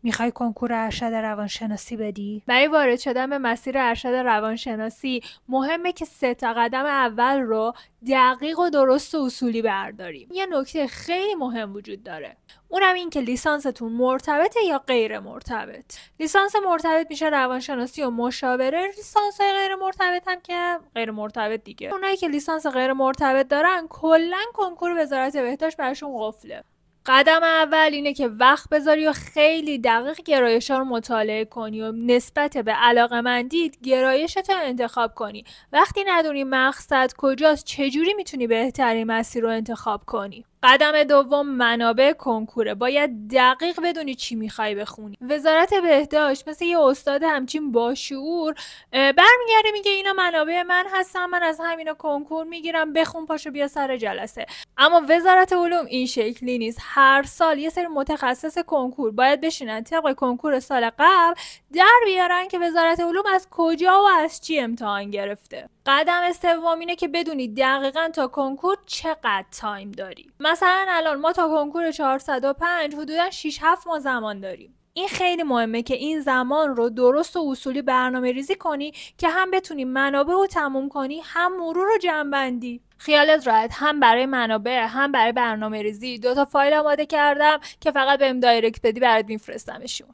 میخوای کنکور ارشد روانشناسی بدی؟ برای وارد شدن به مسیر ارشد روانشناسی مهمه که 3 قدم اول رو دقیق و درست و اصولی برداریم. یه نکته خیلی مهم وجود داره، اونم این که لیسانستون مرتبطه یا غیر مرتبط. لیسانس مرتبط میشه روانشناسی و مشاوره، لیسانس غیر مرتبط هم که غیر مرتبط دیگه. اونایی که لیسانس غیر مرتبط دارن کلا کنکور وزارت بهداشت براشون قفله. قدم اول اینه که وقت بذاری و خیلی دقیق گرایش‌ها رو مطالعه کنی و نسبت به علاقه‌مندیت گرایشت رو انتخاب کنی. وقتی ندونی مقصد کجاست، چجوری میتونی بهترین مسیر رو انتخاب کنی. قدم دوم منابع کنکوره. باید دقیق بدونی چی میخوای بخونی. وزارت بهداشت مثل یه استاد همچین باشعور برمیگرده میگه اینا منابع من هستن، من از همینا کنکور میگیرم، بخون پاشو بیا سر جلسه. اما وزارت علوم این شکلی نیست. هر سال یه سری متخصص کنکور باید بشینن طبق کنکور سال قبل در بیارن که وزارت علوم از کجا و از چی امتحان گرفته. قدم سوم اینه که بدونی دقیقاً تا کنکور چقدر تایم داری. مثلا الان ما تا کنکور 405 حدوداً 6-7 ماه زمان داریم. این خیلی مهمه که این زمان رو درست و اصولی برنامه ریزی کنی که هم بتونی منابع رو تموم کنی، هم مرور رو جمع‌بندی. خیالت راحت، هم برای منابع هم برای برنامه ریزی 2 فایل آماده کردم که فقط بهم دایرکت بدی برات میفرستمشون.